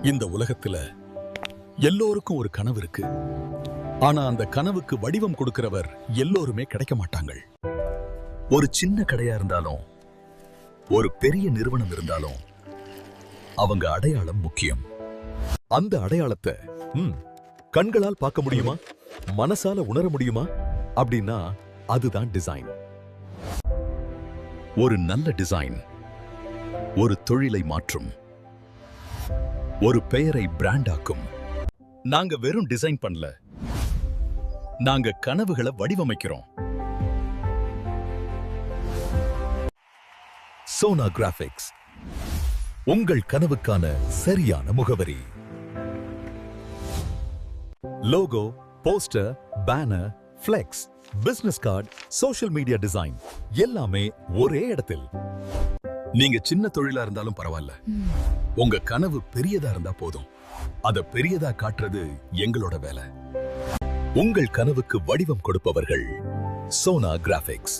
இந்த உலகத்துல எல்லோருக்கும் ஒரு கனவு இருக்கு. ஆனா அந்த கனவுக்கு வடிவம் கொடுக்கிறவர் எல்லோருமே கிடைக்க மாட்டாங்க. ஒரு சின்ன கடையா இருந்தாலும் ஒரு பெரிய நிறுவனம் இருந்தாலும் அவங்க அடையாளம் முக்கியம். அந்த அடையாளத்தை கண்களால் பார்க்க முடியுமா, மனசால உணர முடியுமா அப்படின்னா அதுதான் டிசைன். ஒரு நல்ல டிசைன் ஒரு தொழிலை மாற்றும், ஒரு பெயரை பிராண்ட் ஆக்கும். நாங்க வெறும் டிசைன் பண்ணல, நாங்க கனவுகளை வடிவமைக்கிறோம். சோனா கிராபிக்ஸ், உங்கள் கனவுக்கான சரியான முகவரி. Logo, poster, banner, flex, business card, social media design எல்லாமே ஒரே இடத்தில். நீங்க சின்ன தொழிலா இருந்தாலும் பரவாயில்ல, உங்க கனவு பெரியதா இருந்தா போதும். அத பெரியதா காட்டுறது எங்களோட வேலை. உங்கள் கனவுக்கு வடிவம் கொடுப்பவர்கள் சோனா கிராபிக்ஸ்.